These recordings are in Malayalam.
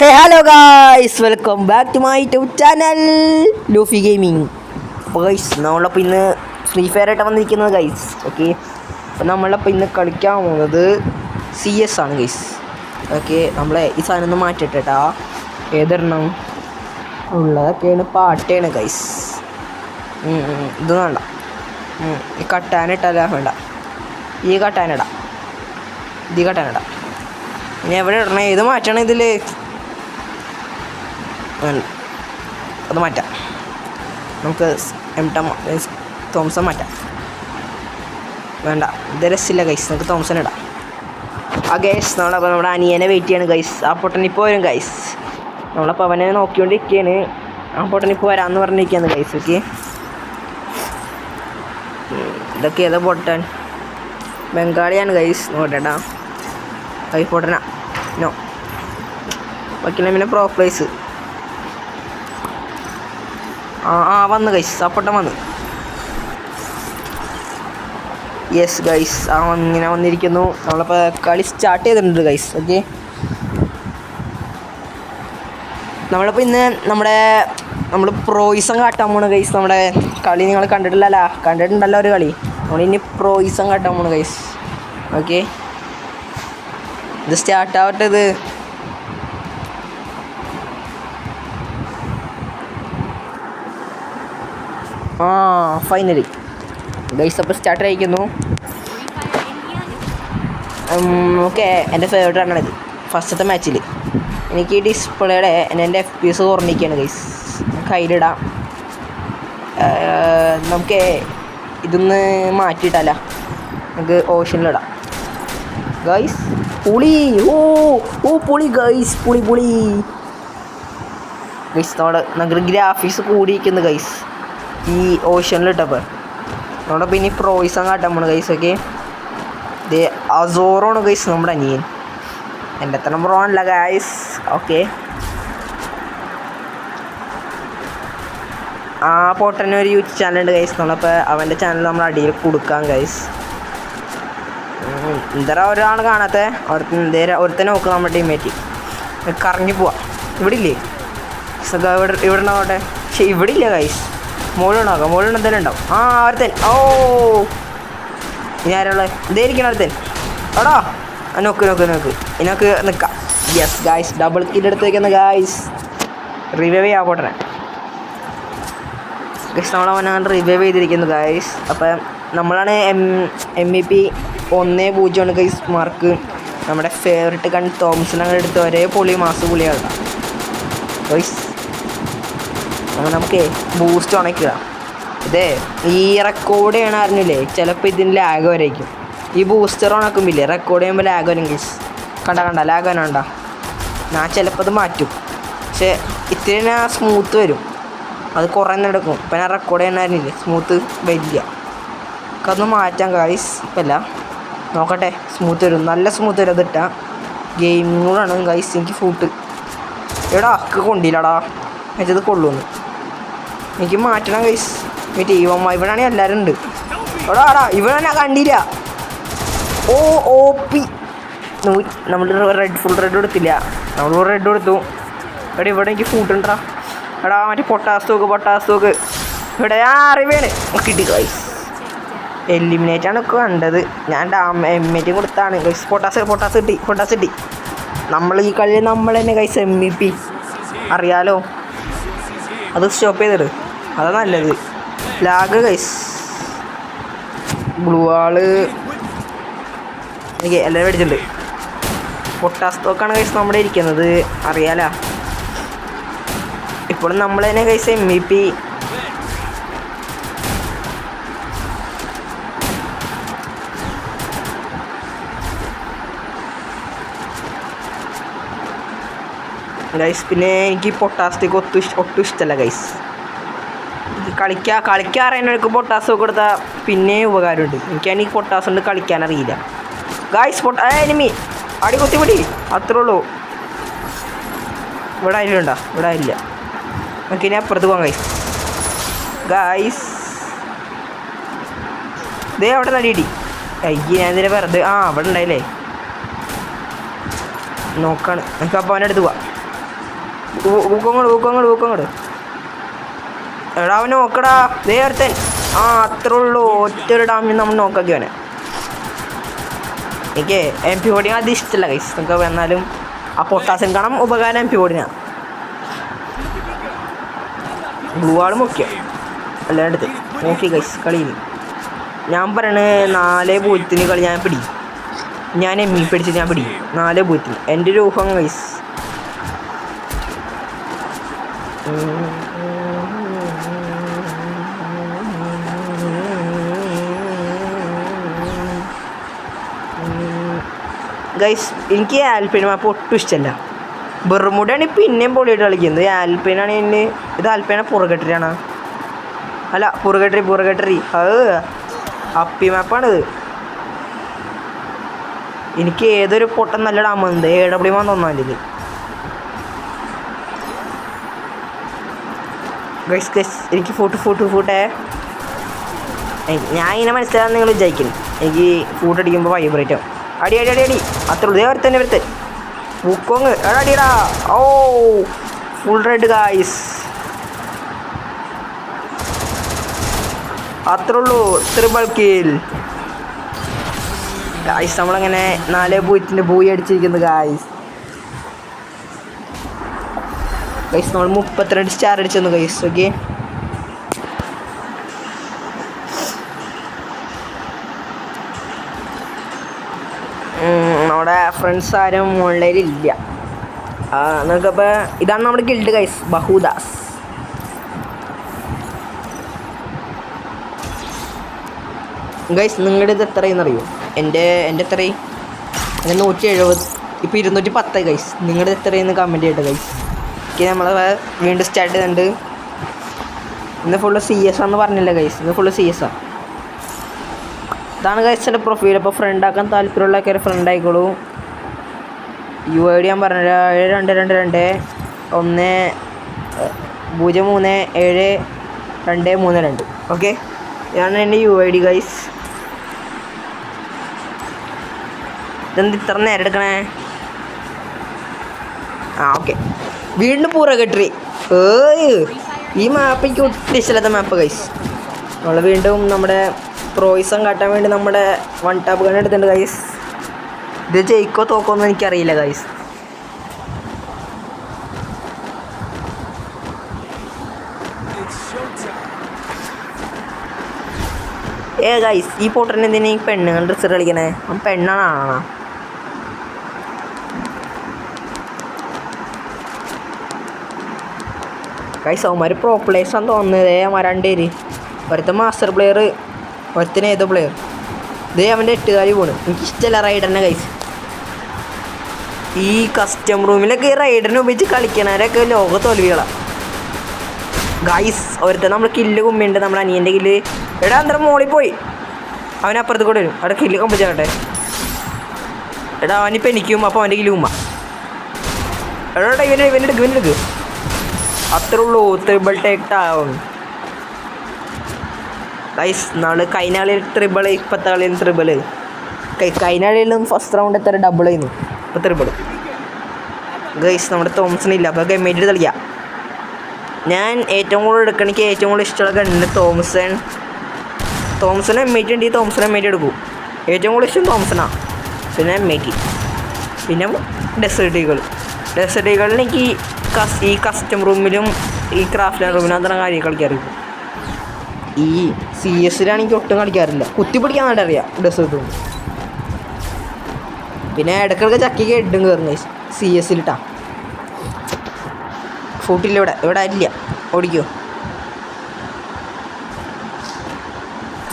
Hey hello guys, welcome back to my YouTube channel Luffy gaming. അപ്പോൾ ഗൈസ്, നമ്മളപ്പോൾ ഇന്ന് ഫ്രീ ഫയർ ആയിട്ട് വന്നിരിക്കുന്നത് ഗൈസ്. ഓക്കെ, അപ്പോൾ നമ്മളപ്പോൾ ഇന്ന് കളിക്കാൻ പോകുന്നത് CS ആണ് ഗൈസ്. ഓക്കെ, നമ്മളെ ഈ സാധനം ഒന്ന് മാറ്റിയിട്ടാ ഏതെണ്ണം ഉള്ളതൊക്കെയാണ് പാട്ടയാണ് ഗൈസ്. ഇത് വേണ്ട, ഈ കട്ടാനിട്ടല്ല വേണ്ട, ഈ കട്ടാനിടാം, ഇത് കട്ടാനിടാം. ഇനി എവിടെ ഇടണേ, ഏത് മാറ്റണം ഇതിൽ? അത് മാറ്റാം, നമുക്ക് തോംസൺ മാറ്റാം. വേണ്ട, ഇത് രസമില്ല ഗൈസ്, നമുക്ക് തോംസൺ ഇടാം. ആ ഗൈസ്, നമ്മളപ്പോൾ നമ്മുടെ അനിയനെ വെയിറ്റ് ചെയ്യാണ് ഗൈസ്. ആ പൊട്ടനിപ്പോൾ വരും ഗൈസ്. നമ്മളപ്പോൾ അവനെ നോക്കിക്കൊണ്ടിരിക്കുകയാണ്. ആ പൊട്ടനിപ്പോൾ വരാമെന്ന് പറഞ്ഞിരിക്കുകയാണ് ഗൈസ്. ഓക്കെ, ഇതൊക്കെ ഏതാ പൊട്ടൻ? ബംഗാളിയാണ് ഗൈസ്. നോട്ടേട്ടാ, കൈ പൊട്ടനാ. നോ വയ്ക്കണ പിന്നെ പ്രോ പ്ലേസ്. വന്ന് ഗൈസ്, ആ പൊട്ടൻ വന്ന്. യെസ് ഗൈസ്, ഇങ്ങനെ വന്നിരിക്കുന്നു. നമ്മളിപ്പോൾ കളി സ്റ്റാർട്ട് ചെയ്തിട്ടുണ്ട് ഗൈസ്. ഓക്കെ, നമ്മളിപ്പോൾ ഇന്ന് നമ്മൾ പ്രോയിസം കാട്ടാൻ പോണ് ഗൈസ്. നമ്മുടെ കളി നിങ്ങൾ കണ്ടിട്ടുണ്ടല്ലോ ഒരു കളി. നമ്മളിനി പ്രോയിസം കാട്ടാൻ പോണ് ഗൈസ്. ഓക്കെ, ഇത് സ്റ്റാർട്ടാവട്ടെ. ഇത് ഫൈനലി ഗൈസ്, അപ്പോൾ സ്റ്റാർട്ട് ആയിരിക്കുന്നു. ഓക്കെ, എൻ്റെ ഫേവറേറ്റ് ആണ് ഇത്. ഫസ്റ്റത്തെ മാച്ചിൽ എനിക്ക് ഈ ഡിസ്പ്ലേയുടെ എൻ്റെ FPS കുറഞ്ഞിരിക്കുകയാണ് ഗൈസ്. കയ്യിലിടാം. നമുക്ക് ഇതൊന്ന് മാറ്റിയിട്ടല്ല, നമുക്ക് ഓഷനിലിടാം ഗൈസ്. പുളി, പുളി ഗൈസ്, പുളി ഗൈസ്. നമ്മുടെ ഗ്രാഫിക്സ് കൂടിയിരിക്കുന്നു ഗൈസ് ഈ ഓഷനിലിട്ടപ്പോൾ. നമ്മുടെ പിന്നെ പ്രോയിസം കാട്ടാൻ പോണ് ഗൈസ്. ഓക്കെ, ഇത് അസോറാണ് ഗൈസ് നമ്മുടെ അനിയൻ. എൻ്റെ അത്ര പ്രോ അല്ല ഗൈസ്. ഓക്കെ, ആ പൊട്ടന് ഒരു യൂട്യൂബ് ചാനലുണ്ട് ഗൈസ്. നമ്മളപ്പോൾ അവൻ്റെ ചാനൽ നമ്മൾ അടിയിൽ കൊടുക്കാം ഗൈസ്. എന്താ ഒരാൾ കാണാത്ത ഒരുത്തനെ നോക്കുക നമ്മുടെ ടീമേറ്റ്. കറങ്ങി പോവാം. ഇവിടെ ഇല്ലേ ഇവിടെ ഉണ്ടാവട്ടെ. പക്ഷേ ഇവിടെ ഇല്ല ഗൈസ്. മുകളിലുണ്ടാക്കാം, മുകളിൽ എന്തെങ്കിലും ഉണ്ടാവും. ഒരുത്തൻ. ഇനി ആരുള്ളത്? ഇതായിരിക്കണം ഒരുത്തൻ. എടാ, നോക്ക് ഇതിനൊക്കെ നിൽക്കാം. യെസ് ഗൈസ്, ഡബിൾ കില്ല് എടുത്ത് വയ്ക്കുന്ന ഗൈസ്. റിവൈവ് ചെയ്യാൻ പോട്ടെ ഗൈസ്. നമ്മളവനാണ് റിവൈവ് ചെയ്തിരിക്കുന്നു ഗൈസ്. അപ്പം നമ്മളാണ് MVP 1-0 ഗൈസ് മാർക്ക്. നമ്മുടെ ഫേവറേറ്റ് ഗൺ തോംസൺ അങ്ങനെ എടുത്ത് ഒരേ പുളിയാണ് ഗൈസ്. അങ്ങനെ നമുക്ക് ബൂസ്റ്റ് ഉണക്കുക. ഇതേ ഈ റെക്കോർഡ് ചെയ്യണ അറിഞ്ഞില്ലേ, ചിലപ്പോൾ ഇതിന് ലാഗ് വരേക്കും. ഈ ബൂസ്റ്റർ ഉണക്കുമ്പില്ലേ, റെക്കോർഡ് ചെയ്യുമ്പോൾ ലാഗ് വരും ഗൈസ്. കണ്ട ലാഗ് വരണ്ട. ഞാൻ ചിലപ്പോൾ അത് മാറ്റും, പക്ഷേ ഇത്തിരി ഞാൻ സ്മൂത്ത് വരും. അത് കുറേ നടക്കും. ഇപ്പം ഞാൻ റെക്കോർഡ് ചെയ്യണമായിരുന്നില്ലേ, സ്മൂത്ത് വരില്ല. അതൊന്ന് മാറ്റാം ഗൈസ്. ഇപ്പം അല്ല, നോക്കട്ടെ. സ്മൂത്ത് വരും, നല്ല സ്മൂത്ത് വരും. അതിട്ടാൽ ഗെയിമിങ് കൂടാണ് ഗൈസ്. എനിക്ക് ഫൂട്ട് എടാ കൊണ്ടില്ലടാ, വെച്ചത് കൊള്ളുന്നു. എനിക്ക് മാറ്റണം ഗൈസ്. ഇവിടാണെങ്കിൽ എല്ലാവരും ഉണ്ട്. എടാ ഇവിടെ ഞാൻ കണ്ടില്ല. OP നമ്മൾ ഫുൾ റെഡ് കൊടുത്തില്ല, നമ്മൾ റെഡ് കൊടുത്തു. ഇവിടെ എനിക്ക് ഫൂട്ടുണ്ടാ. എടാ മറ്റേ പൊട്ടാസ് തോക്ക് ഇവിടെ അറിവാണ് കിട്ടി ഗൈസ്. എലിമിനേറ്റാണ് കണ്ടത്. ഞാൻ എമ്മേറ്റും കൊടുത്താണ് ഗൈസ്. പൊട്ടാസ് കിട്ടി. നമ്മൾ ഈ കളിയിൽ നമ്മൾ തന്നെ ഗൈസ് MVP അറിയാലോ. അത് സ്റ്റോപ്പ് ചെയ്തിട്ട് അതാ നല്ലത്. Lag guys. ബ്ലൂ ആള് എനിക്ക് എല്ലാവരും അടിച്ചിട്ടുണ്ട്. പൊട്ടാസ് തോക്കാണ് ഗൈസ് നമ്മുടെ ഇരിക്കുന്നത്, അറിയാലോ. ഇപ്പോഴും നമ്മൾ തന്നെ ഗൈസ് MVP. ഗൈസ് പിന്നെ എനിക്ക് പൊട്ടാസ്റ്റിക്ക് ഒട്ടും ഇഷ്ടമല്ല ഗൈസ്. കളിക്കാൻ അറിയുന്നവർക്ക് പൊട്ടാസ് കൊടുത്താൽ പിന്നെ ഉപകാരമുണ്ട്. എനിക്കാണെങ്കിൽ പൊട്ടാസ് കൊണ്ട് കളിക്കാനറിയില്ല ഗൈസ്. എനിമി അടി കുത്തിപ്പിടി, അത്രേ ഉള്ളൂ. ഇവിടെ ആയില്ലുണ്ടോ? ഇവിടെ ആയില്ല. നമുക്ക് ഇനി അപ്പുറത്ത് പോകാം ഗൈസ്. ഇതേ അവിടെ നടിയിടി. ഞാൻ ഇതിനെ വെറുതെ അവിടെ ഉണ്ടായില്ലേ നോക്കാണ്. നമുക്ക് അപ്പോൾ അവൻ്റെ അടുത്ത് പോവാം. ഊക്കങ്ങോട് എടാ അവൻ നോക്കടാ നേരത്തെ. ആ അത്രേ ഉള്ളൂ, ഒറ്റ ഒരു ഡാമിൽ നമ്മൾ നോക്കാക്കി അവനെ. എനിക്ക് MP40 അത് ഇഷ്ടമല്ല ഗൈസ്. നമുക്ക് എന്നാലും ആ പൊട്ടാസ്യം കാണാൻ ഉപകാരം MP40 ബ്ലൂ ആൾ മുഖ്യം അല്ലാണ്ട് നോക്കി ഗൈസ്. കളിയിൽ ഞാൻ പറയണേ 4-0 കളി ഞാൻ പിടിക്കും. ഞാൻ ME പിടിച്ച് ഞാൻ പിടിക്കും 4-0. എൻ്റെ ഒരു ഊഹം ഗൈസ്. ഗൈസ് എനിക്ക് ആൽപൈൻ മാപ്പ് ഒട്ടും ഇഷ്ടമല്ല. ബെർമുഡയാണ് പിന്നെയും പൊളിയായിട്ട് കളിക്കുന്നത്. ആൽപൈനാണ് എന്നെ ഇത് ആൽപൈന പുറകട്ടറിയാണ്. അല്ല പുറകട്ടറി അത് അപ്പി മാപ്പാണിത്. എനിക്ക് ഏതൊരു പൊട്ടം നല്ല ഡാമുണ്ട് AW തോന്നാൻ ഗൈസ്. എനിക്ക് ഫൂട്ടേ ഞാൻ ഇങ്ങനെ മനസ്സിലാകാൻ നിങ്ങൾ വിചാരിക്കുന്നു. എനിക്ക് ഫൂട്ട് അടിക്കുമ്പോൾ വൈബ്രേറ്റ് ആവും. അടി അത്ര ഉള്ളൂ. തന്നെ വരുത്ത് പൂക്കോങ്ങ് അടിയടാ. ഓ ഫുൾ റെഡ് ഗായ്സ്. അത്ര ഉള്ളൂ. Triple kill guys. നമ്മളങ്ങനെ 4-0 ബൂയി അടിച്ചിരിക്കുന്നു ഗായ്സ്. നമ്മൾ 32 സ്റ്റാർ അടിച്ചു ഗൈസ്. ഓക്കെ നമ്മുടെ ഫ്രണ്ട്സ് ആരും ഓൺലൈനിലില്ല. നമുക്കപ്പോൾ ഇതാണ് നമ്മുടെ ഗിൽഡ് ഗൈസ്, ബഹുദാസ്. ഗൈസ് നിങ്ങളുടെ ഇത് എത്രയെന്ന് അറിയോ? എൻ്റെ എത്രയും 170. ഇപ്പോൾ 210 ഗൈസ്. നിങ്ങളുടെ എത്രയെന്ന് കമൻറ്റ് ചെയ്യട്ടെ ഗൈസ്. നമ്മൾ വീണ്ടും സ്റ്റാർട്ട് ചെയ്തിട്ടുണ്ട്. ഇന്ന് ഫുള്ള് CS ആണെന്ന് പറഞ്ഞില്ല ഗൈസ്. ഇന്ന് ഫുള്ള് CS ആണ്. ഇതാണ് ഗൈസ് എൻ്റെ പ്രൊഫൈൽ. അപ്പോൾ ഫ്രണ്ട് ആക്കാൻ താല്പര്യമുള്ളവരൊക്കെ ഫ്രണ്ട് ആയിക്കോളൂ. UID ഞാൻ പറഞ്ഞില്ല. 7221-1037232. ഓക്കെ ഇതാണ് എൻ്റെ UID ഗൈസ്. ഇതെന്ത് ഇത്ര നേരം എടുക്കണേ? ഓക്കെ വീണ്ടും പുറകട്ടറി. ഈ മാപ്പ് എനിക്ക് ഒട്ടും ഇഷ്ടമില്ലാത്ത മാപ്പ് ഗൈസ്. നമ്മൾ വീണ്ടും നമ്മുടെ പ്രോയിസം കാട്ടാൻ വേണ്ടി നമ്മുടെ 1 ടാപ്പ് ഗൺ എടുത്തിട്ടുണ്ട് ഗൈസ്. ഇത് ജയിക്കോ തോക്കോന്ന് എനിക്കറിയില്ല ഗൈസ്. ഗൈസ് ഈ പോട്ടറിന് എന്തിനാ ഈ പെണ്ണുങ്ങൾ ഡ്രസ്സ് കളിക്കണേ? പെണ്ണാണോ? ഗൈസ് അവന്മാർ പ്രോ പ്ലേയേഴ്സാന്ന് തോന്നുന്നത്. അവന്മാർ 2 പേര്. ഒരുത്തൻ മാസ്റ്റർ പ്ലെയർ, ഒരുത്തന് ഏതോ പ്ലെയർ. ഇതേ അവൻ്റെ 8 കാലി പോണ്. എനിക്കിഷ്ടമല്ല റൈഡറിനെ ഗൈസ്. ഈ കസ്റ്റം റൂമിലൊക്കെ ഈ റൈഡറിനെ ഉപയോഗിച്ച് കളിക്കണവരൊക്കെ ലോക തോൽവികളാണ് ഗൈസ്. ഒരുത്തൻ നമ്മൾ കില്ല് കുമ്മിയുണ്ട്, നമ്മുടെ അനിയൻ്റെ കില്ല്. എടാ അന്തരം മോളിൽ പോയി. അവനപ്പുറത്ത് കൂടെ വരും. അവിടെ കില്ല് കമ്പിച്ചാട്ടെ. എടാ അവനിപ്പോൾ എനിക്കും. അപ്പോൾ അവൻ്റെ കില്ല് കുമ്മ. എടാ ഇവനെടുക്ക്. അത്രേ ഉള്ളൂ. ട്രിപ്പിൾ ടേക്ക് ആവും ഗൈസ്. നാളെ കഴിഞ്ഞ കളിയിൽ ട്രിപ്പിൾ, ഇപ്പോഴത്തെ കളിയിൽ ട്രിപ്പിൾ. കഴിഞ്ഞ കളിയിലും ഫസ്റ്റ് റൗണ്ട് എത്ര ഡബിൾ ആയിരുന്നു, ഇപ്പോൾ ട്രിപ്പിൾ ഗൈസ്. നമ്മുടെ തോംസൺ ഇല്ല. അപ്പോൾ ഗെയിമേറ്റ് കളിക്കാം. ഞാൻ ഏറ്റവും കൂടുതൽ എടുക്കണമെങ്കിൽ ഏറ്റവും കൂടുതൽ ഇഷ്ടമുള്ള ഗണ്ണിന് തോംസൺ M80 ഉണ്ട്. ഈ തോംസൺ M80 എടുക്കും. ഏറ്റവും കൂടുതൽ ഇഷ്ടം തോംസണാണ്. പിന്നെ M80, പിന്നെ ഡെസേർട്ട് ഈഗിൾ എനിക്ക് ഈ കസ്റ്റം റൂമിലും ഈ ക്രാഫ്റ്റ് റൂമിലും അത്ര കാര്യം കളിക്കാറില്ല. ഈ CS-ലാണ് എനിക്ക് ഒട്ടും കളിക്കാറില്ല. കുത്തിപ്പിടിക്കാൻ വേണ്ടി അറിയാം ഡെസേർട്ട് റൂം. പിന്നെ ഇടയ്ക്കിടയ്ക്ക് ചക്കിക്ക് ഹെഡും കയറുന്നു CS-ലിട്ടാ. ഫൂട്ടില്ല ഇവിടെ ഇല്ല. ഓടിക്കോ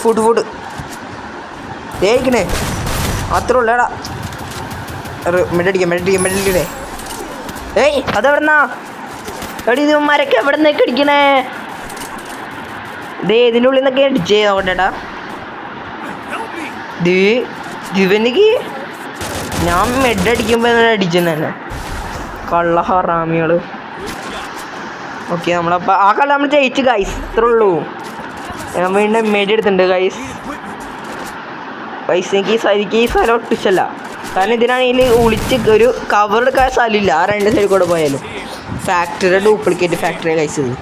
ഫുഡ് തേക്കണേ. അത്ര ഉള്ളടാ. മെഡടിക്കേ. ഏയ് അതെവിടെന്നാ? എടി ഇവന്മാരൊക്കെ എവിടെ നിന്നൊക്കെ അടിക്കണേ? ഇതേ ഇതിൻ്റെ ഉള്ളിൽ നിന്നൊക്കെ അടിച്ചേ നോക്കണ്ടേട്ടാ. ഇവനിക്ക് ഞാൻ മെഡടിക്കുമ്പോൾ അടിച്ചെന്നെ കള്ള ഹറാമികൾ. ഓക്കെ നമ്മളപ്പോൾ ആ കളി നമ്മൾ ജയിച്ചു ഗൈസ്. ഇത്രേ ഉള്ളൂ. ഞാൻ വീണ്ടും M80 എടുത്തിട്ടുണ്ട് ഗൈസ്. എനിക്ക് ഈ സ്ഥലം ഒട്ടിച്ചല്ല. കാരണം ഇതിനാണെങ്കിൽ ഒളിച്ച് ഒരു കവർ എടുക്കാൻ സ്ഥലമില്ല. ആ 2 സൈഡിൽ കൂടെ പോയാലും ഫാക്ടറിയുടെ ഡ്യൂപ്ലിക്കേറ്റ് ഫാക്ടറിയാണ് കഴിച്ചത്.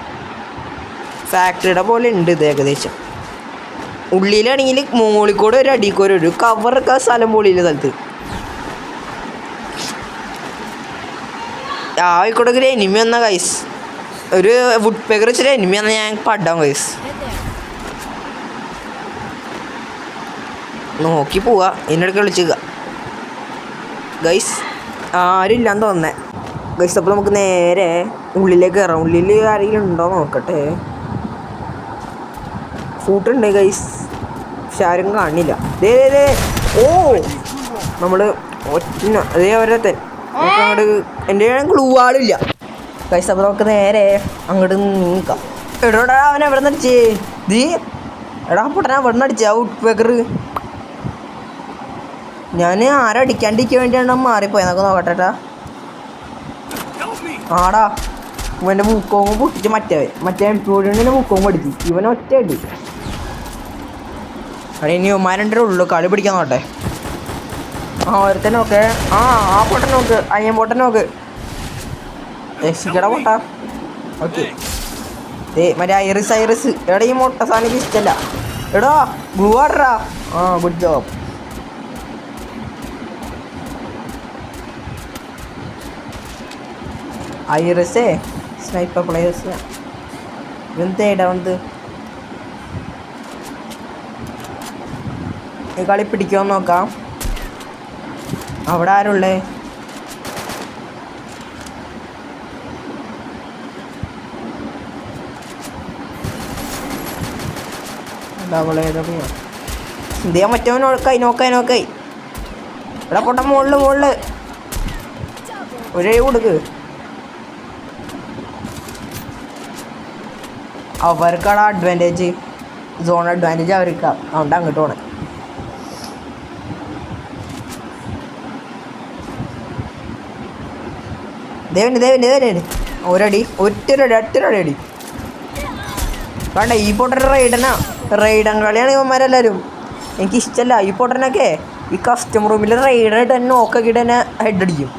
ഫാക്ടറിയുടെ പോലെ ഉണ്ട് ഇത് ഏകദേശം. ഉള്ളിലാണെങ്കിൽ മോളിക്കൂടെ ഒരു അടിക്കൂടെ ഒരു കവറൊക്കെ സ്ഥലം പോളിയില്ല സ്ഥലത്ത്. ആയിക്കോട്ടെ ഒരു എനിമി വന്ന കൈസ്, ഒരു വുഡ് പേക്കർ വെച്ചൊരു എനിമി വന്നാൽ ഞാൻ പടാം കൈസ്. നോക്കി പോവാ, ഇതിനിടയ്ക്ക് വിളിക്കുക ഗൈസ്. ആരും ഇല്ലാന്ന് തോന്നേ ഗൈസ്. അപ്പോൾ നമുക്ക് നേരെ ഉള്ളിലേക്ക് കയറാം. ഉള്ളിൽ ആരെങ്കിലും ഉണ്ടോ നോക്കട്ടെ. ഫൂട്ടുണ്ട് ഗൈസ്, പക്ഷെ ആരും കാണില്ല. ഓ നമ്മൾ ഒറ്റ അതേ ഓരോരുത്തൻ അങ്ങോട്ട്. എൻ്റെ ക്ലൂ ആളില്ല ഗൈസ്. അപ്പോൾ നമുക്ക് നേരെ അങ്ങോട്ട് നീക്കാം. എടാ അവൻ എവിടെ നിന്ന് അടിച്ചേ? എടാ പൊട്ടനാ എവിടെ നിന്ന് അടിച്ചാ വുഡ് പേക്കർ? ഞാൻ ആരടിക്കാണ്ടിരിക്കാൻ വേണ്ടിയാണ് മാറിപ്പോയി. നമുക്ക് നോക്കട്ടെട്ടാ. ആടാ ഇവൻ്റെ മുക്കോങ്ങ് പൊട്ടിച്ച് മറ്റേ എംപ്ലോയിൻ്റെ മുക്കോങ്ങ് പഠിച്ചു. ഇവൻ ഒറ്റ അടി. അവിടെ ഇനി ഉമ്മാരണ്ടേ ഉള്ളു. കളി പിടിക്കാൻ നോട്ടെ. ഒരുത്തൻ നോക്ക്. ആ പൊട്ടൻ നോക്ക്, അയ്യൻ പൊട്ടൻ നോക്ക്. രക്ഷിക്കട പൊട്ട. ഓക്കെ മറ്റേ ഐറിസ്. എടാ ഈ മൊട്ട സാധനം ഇഷ്ടമല്ല. എടാ ഗ്ലൂ ആടറാ. Good job. ഐറിസേ സ്നൈപ്പർ പ്ലേയേഴ്സ് ഇതെന്തേടാ വന്നത്? ഈ കളി പിടിക്കുമോ നോക്കാം. അവിടെ ആരുള്ളേ? ഇന്ത്യ മറ്റവൻ നോക്കായി. ഇവിടെ പൊട്ട മുകളില് ഒരേ കൊടുക്ക്. അവർക്കാണ് അഡ്വാൻറ്റേജ്, സോൺ അഡ്വാൻറ്റേജ് അവർക്കാ. അതുകൊണ്ട് അങ്ങോട്ട് പോണേ. ദേവന് ഒരടി ഒറ്റൊരടി അടി വേണ്ട. ഈ പൊട്ടൻ റൈഡൻ കളിയാണ് ഇവന്മാരെല്ലാവരും. എനിക്കിഷ്ടമല്ല ഈ പൊട്ടനൊക്കെ. ഈ കസ്റ്റമർ റൂമിൽ റൈഡനായിട്ട് തന്നെ നോക്കിയിട്ട് തന്നെ ഹെഡ് അടിക്കും.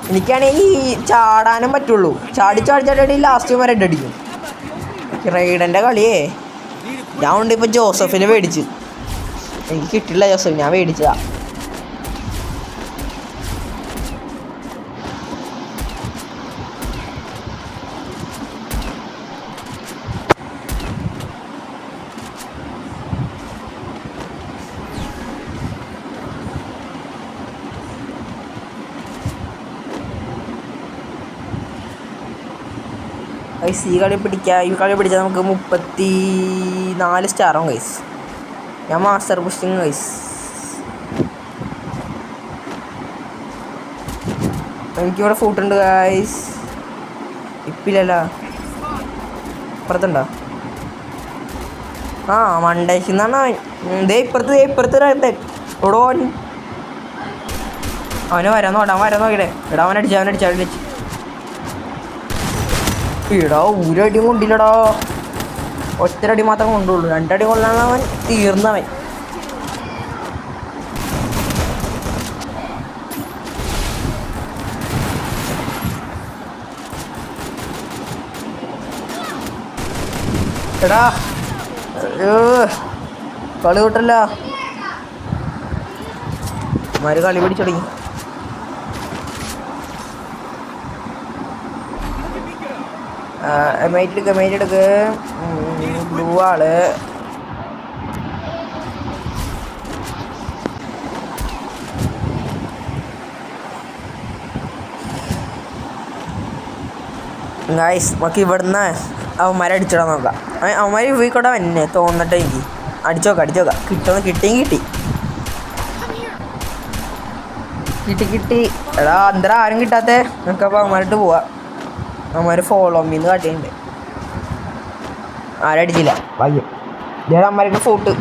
എനിക്കാണെങ്കിൽ ഈ ചാടാനും പറ്റുള്ളൂ. ചാടി ലാസ്റ്റ് വരെ ഹെഡ് അടിക്കും. റൈഡൻ്റെ കളിയേ ഞാൻ ഉണ്ട്. ഇപ്പം ജോസഫിനെ മേടിച്ച് എനിക്ക് കിട്ടില്ല. ജോസഫ് ഞാൻ മേടിച്ചതാ. ഗൈസ് ഈ കളി പിടിച്ചാൽ നമുക്ക് 34 സ്റ്റാറാവും ഗൈസ്. ഞാൻ മാസ്റ്റർ പുഷിങ് ഗൈസ്. എനിക്കിവിടെ ഫൂട്ടുണ്ട് ഗൈസ്. ഇപ്പില്ലല്ലോ, ഇപ്പുറത്തുണ്ടോ? മണ്ടേക്കുന്നാണ്. ഇപ്പുറത്ത് എവിടോ അവന് വരാൻ നോക്കിടേ. എടാ അവനടിച്ചു. ഇടാ ഒരടിയും കൊണ്ടില്ലടാ. ഒറ്റരടി മാത്രം കൊണ്ടുള്ളൂ. 2 അടി കൊള്ളാൻ അവൻ തീർന്നവൻ. എടാ കളി കൂട്ടല്ല. കളി പിടിച്ചു തുടങ്ങി. മെയിറ്റ് എടുക്ക്. ബ്ലൂ ആള് ഗൈസ്. നമുക്ക് ഇവിടുന്ന് അവന്മാരെ അടിച്ചിടാൻ നോക്കാം. അവന്മാർ പോയിക്കോട്ടെ തന്നെ തോന്നട്ടെ. എനിക്ക് അടിച്ചോക്കാം. കിട്ടിയെങ്കിൽ കിട്ടി. എടാ അന്തരം ആരും കിട്ടാത്തേ. നമുക്കപ്പോൾ അവന്മാരിട്ട് പോവാം. അവന്മാർ ഫോളോ മീന്ന് കാട്ടിയുണ്ട്. ആരടിച്ചില്ല ഭാഗ്യം. ഇതേ അമ്മമാരുടെ ഫോട്ട്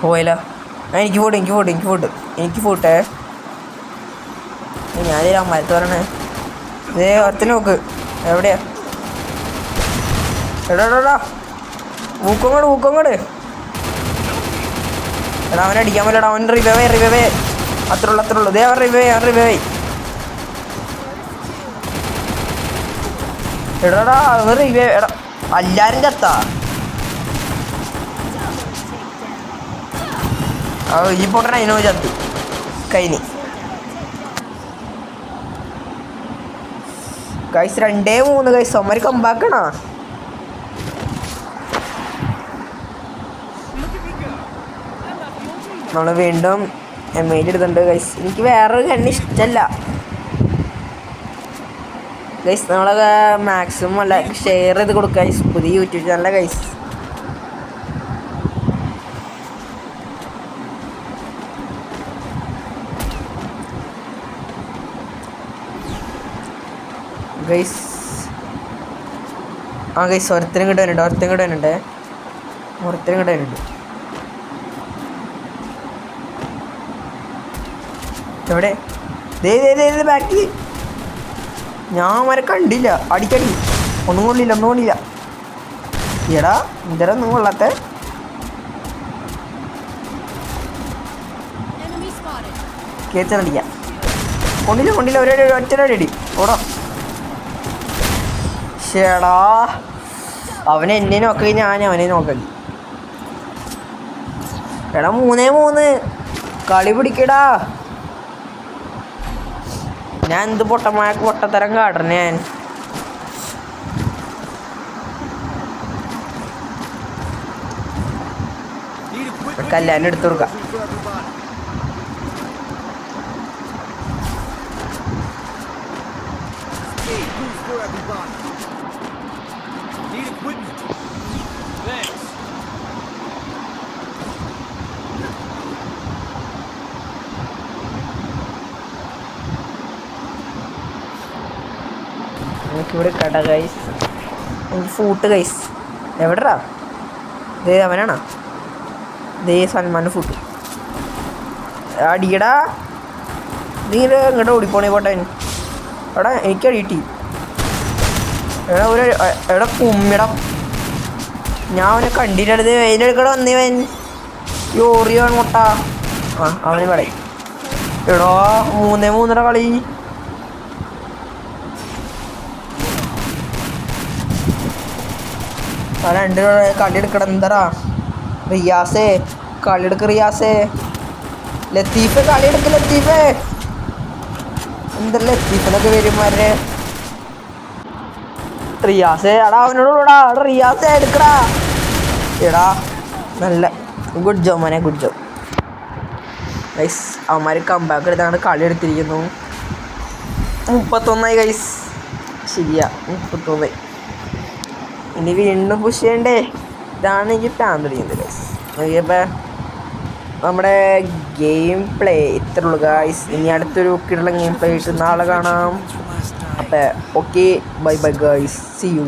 പോയല്ലോ. എനിക്ക് ഫോട്ടേ. ഞാനൊരു അമ്മരത്ത് പറയണേ. ഇതേ ഒറ്റ നോക്ക്. എവിടെയാ? എടാ ഊക്കങ്ങോട്. എടാ അവനെ അടിക്കാൻ പറ്റില്ല. അവൻ റിവൈവ് അത്രേ ഉള്ളൂ. ദേ അവൻ റിവൈവ്. എടാടാ എടാ എല്ലാരും ചത്താ. ഈ പൊട്ടൻ അതിനോ ചത്തു കൈനി. ഗൈസ് 2-3 ഗൈസ് അവന്മാർ കമ്പാക്കണോ? നമ്മൾ വീണ്ടും M8 എടുത്തിട്ടുണ്ട് ഗൈസ്. എനിക്ക് വേറൊരു ഗണ്ണ് ഇഷ്ടമല്ല ഗൈസ്. നമ്മളെ മാക്സിമം അല്ല ഷെയർ ചെയ്ത് കൊടുക്കുക ഗൈസ്. പുതിയ YouTube channel guys. Guys guys ഒരുത്തനും കിട്ടാനുണ്ട്. എവിടെ ബാക്കി ഞാൻ വരെ കണ്ടില്ല. അടിക്കടി ഒന്നും കൊള്ളില്ല. എടാ ഇതരൊന്നും കൊള്ളാത്ത. കേച്ചടിക്കാം. കൊണ്ടില്ല ഒറ്റടി ഓടാ. ചേടാ അവൻ എന്നെ നോക്കി, ഞാൻ അവനെ നോക്കി. എടാ 3-3 കളി പിടിക്കടാ. ഞാൻ എന്ത് പൊട്ടത്തരം കാട്ടണേ. ഞാൻ കല്യാണം എടുത്തു കൊടുക്കാം. എനിക്കിവിടെ കട ഗൈസ്. എനിക്ക് ഫൂട്ട് ഗൈസ്. എവിടെടാ? അവനാണോ? സൽമാൻ്റെ ഫൂട്ട്. അടിയടാ നീ ഇങ്ങോട്ട് ഓടിപ്പോണേ പോട്ടെ. എടാ എനിക്ക് അടിയിട്ടി. എടാ കുമ്മിടം. ഞാൻ അവനെ കണ്ടിട്ടത് വെയിലെടുക്കട വന്നവൻ യോറിയാണ് മുട്ട. അവന് കളി. എടാ 3-3 കളി. രണ്ട് കളി എടുക്കണം. എന്താ റിയാസേ കളി എടുക്ക. ലത്തീഫ് കളി എടുക്ക. ലത്തീഫേ എന്താ ലത്തീഫിനൊക്കെ വരുമാരെ. റിയാസേ എടാ അവനോടാ. റിയാസേ എടുക്കടാ. എടാ നല്ല ഗുഡ് ജോബ് മോനെ, ഗുഡ് ജോബ് ഗൈസ്. അവന്മാർ കമ്പാക്ക് എടുത്താണ് കളി എടുത്തിരിക്കുന്നു. 31 ഗൈസ്. ശരിയാ 31. ഇനി വീണ്ടും പുഷ് ചെയ്യണ്ടേ? ഇതാണ് എനിക്ക് പ്രാന്ത് പിടിക്കുന്നത് ഗൈസ്. നോക്കിയപ്പോൾ നമ്മുടെ ഗെയിം പ്ലേ ഇത്ര ഉള്ളു ഗൈസ്. ഇനി അടുത്തൊരു കിടല ഗെയിം പ്ലേ ആയിട്ട് നാളെ കാണാം. അപ്പം okay bye guys. See U.